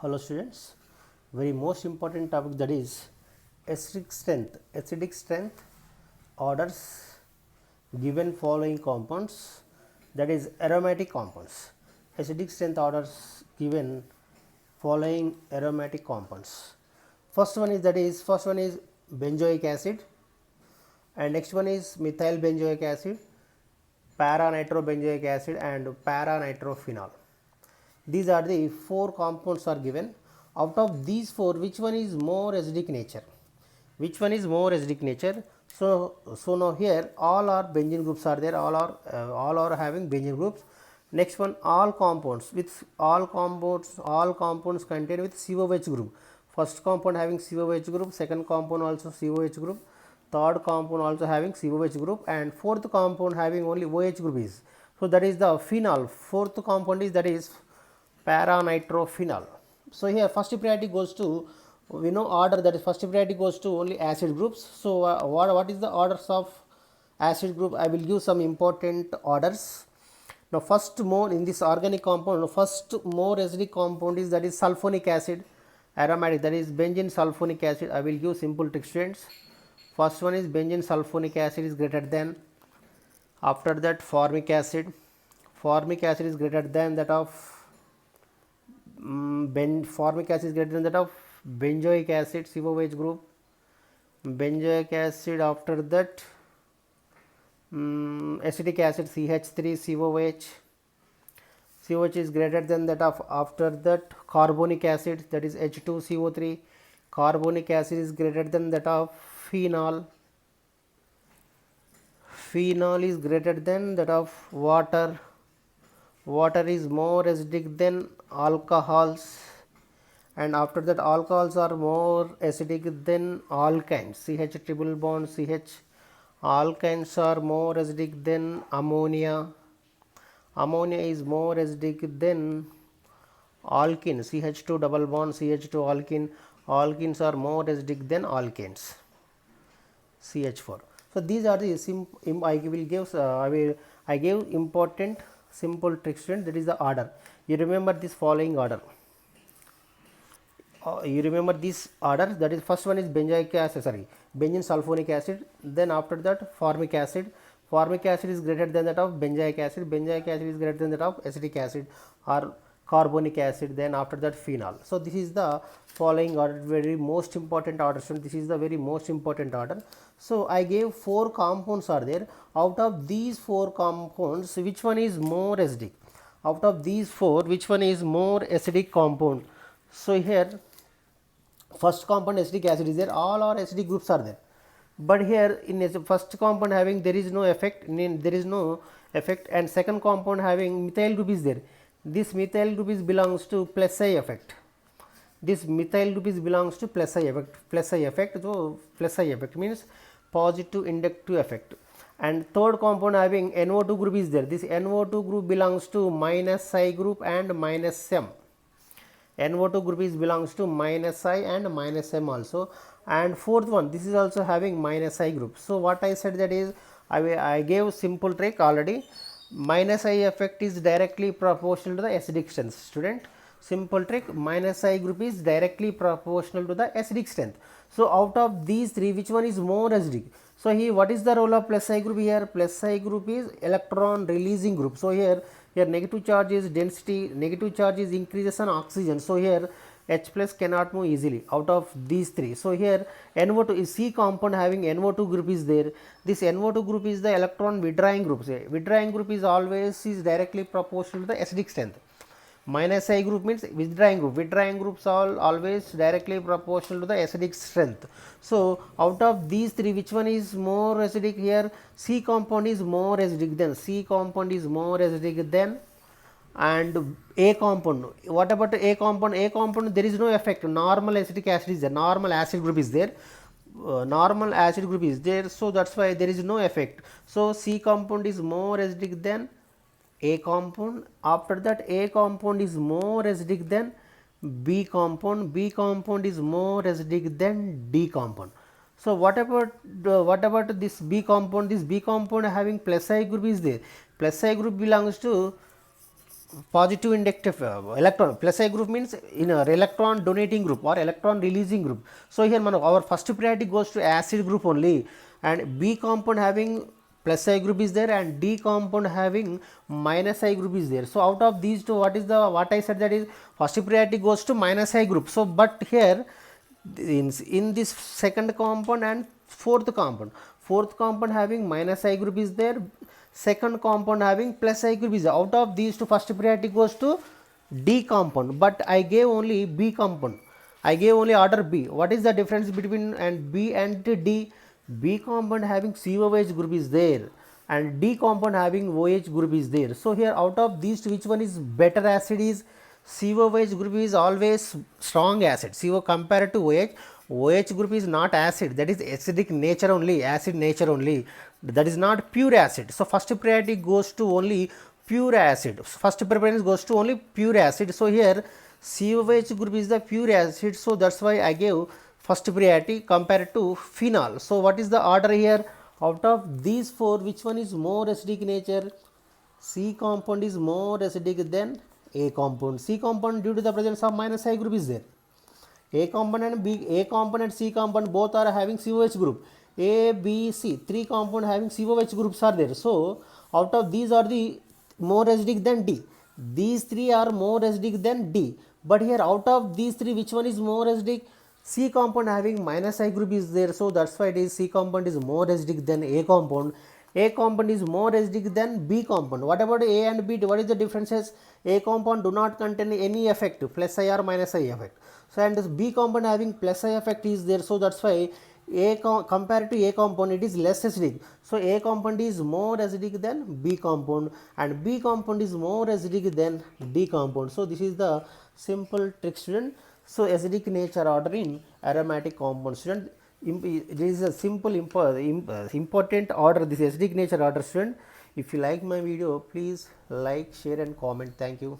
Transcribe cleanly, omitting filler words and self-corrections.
Hello students, very most important topic, that is acidic strength. Acidic strength orders given following compounds, that is aromatic compounds. Acidic strength orders given following aromatic compounds. First one is benzoic acid, and next one is methyl benzoic acid, para nitrobenzoic acid, and para nitrophenol. These are the four compounds are given. Out of these four, which one is more acidic nature? Which one is more acidic nature? So now here all are benzene groups are there. All are having benzene groups. Next one, all compounds contain with COH group. First compound having COH group, second compound also COH group, third compound also having COH group, and fourth compound having only OH group is. So that is the phenol. Fourth compound is, that is para nitrophenol. So here first priority goes to, we know order, that is first priority goes to only acid groups. So what is the orders of acid group? I will give some important orders. Now first more in this organic compound, first more acidic compound is, that is sulfonic acid. Aromatic, that is benzene sulfonic acid. I will give simple trick students. First one is benzene sulfonic acid is greater than, after that formic acid. Formic acid is greater than that of formic acid is greater than that of benzoic acid, COH group. Benzoic acid, after that acetic acid, CH3COH. COH is greater than that of, after that carbonic acid, that is H2CO3. Carbonic acid is greater than that of phenol. Phenol is greater than that of water. Water is more acidic than alcohols, and after that alcohols are more acidic than alkynes. CH triple bond CH. Alkynes are more acidic than ammonia. Ammonia is more acidic than alkene. CH2 double bond CH2 alkene. Alkenes are more acidic than alkanes. CH4. So these are the I gave important simple trick student, that is the order. You remember this following order. You remember this order, that is first one is benzene sulfonic acid, then after that formic acid. Formic acid is greater than that of benzoic acid. Benzoic acid is greater than that of acetic acid or carbonic acid, then after that phenol. So this is the following order, very most important order. So this is the very most important order. So I gave four compounds are there. Out of these four compounds, which one is more acidic? Out of these four, which one is more acidic compound? So here first compound acetic acid is there, all our acidic groups are there, but here in first compound having there is no effect, and second compound having methyl group is there. This methyl group is belongs to plus I effect. This methyl group is belongs to plus I effect. So plus I effect means positive inductive effect. And third compound having NO2 group is there. This NO2 group belongs to minus I group and minus M. NO2 group is belongs to minus I and minus M also. And fourth one, this is also having minus I group. So what I said, that is I gave simple trick already. Minus I effect is directly proportional to the acidic strength. Student, simple trick, minus I group is directly proportional to the acidic strength. So out of these three, which one is more acidic? So here what is the role of plus I group? Here plus I group is electron releasing group. So here negative charge is density, negative charge is increases on oxygen. So here H plus cannot move easily out of these three. So here NO2 is C compound having NO2 group is there. This NO2 group is the electron withdrawing group. So withdrawing group is always is directly proportional to the acidic strength. Minus I group means withdrawing group. Withdrawing groups are always directly proportional to the acidic strength. So out of these three, which one is more acidic? Here C compound is more acidic than, C compound is more acidic than, and A compound. What about A compound? A compound there is no effect. Normal acetic acid is there. Normal acid group is there. Normal acid group is there. So that's why there is no effect. So C compound is more acidic than A compound. After that A compound is more acidic than B compound. B compound is more acidic than D compound. So what about this B compound? This B compound having plus I group is there. Plus I group belongs to positive inductive electron. Plus I group means in a electron donating group or electron releasing group. So here our first priority goes to acid group only, and B compound having plus I group is there and D compound having minus I group is there. So out of these two, what I said, that is first priority goes to minus I group. So but here in this second compound and fourth compound having minus I group is there, second compound having plus I group is there. Out of these two, first priority goes to D compound, but I gave only B compound, I gave only order B. What is the difference between and B and D? B compound having COH group is there and D compound having OH group is there. So here out of these two, which one is better acid is COH group is always strong acid. CO compared to OH, OH group is not acid, that is acidic nature only, acid nature only, that is not pure acid. So first priority goes to only pure acid, first preference goes to only pure acid. So here COH group is the pure acid, so that's why I gave first priority compared to phenol. So what is the order here? Out of these four, which one is more acidic nature? C compound is more acidic than A compound. C compound, due to the presence of minus I group, is there. A compound and C compound both are having COH group. A, B, C, three compound having COH groups are there. So out of these are the more acidic than D. These three are more acidic than D. But here out of these three, which one is more acidic? C compound having minus I group is there. So that's why it is C compound is more acidic than A compound. A compound is more acidic than B compound. What about A and B? What is the differences? A compound do not contain any effect, plus I or minus I effect. So and B compound having plus I effect is there. So that's why compared to A compound, it is less acidic. So A compound is more acidic than B compound and B compound is more acidic than D compound. So this is the simple trick, student. So acidic nature order in aromatic compound, student. This is a simple important order, this acidic nature order, student. If you like my video, please like, share and comment. Thank you.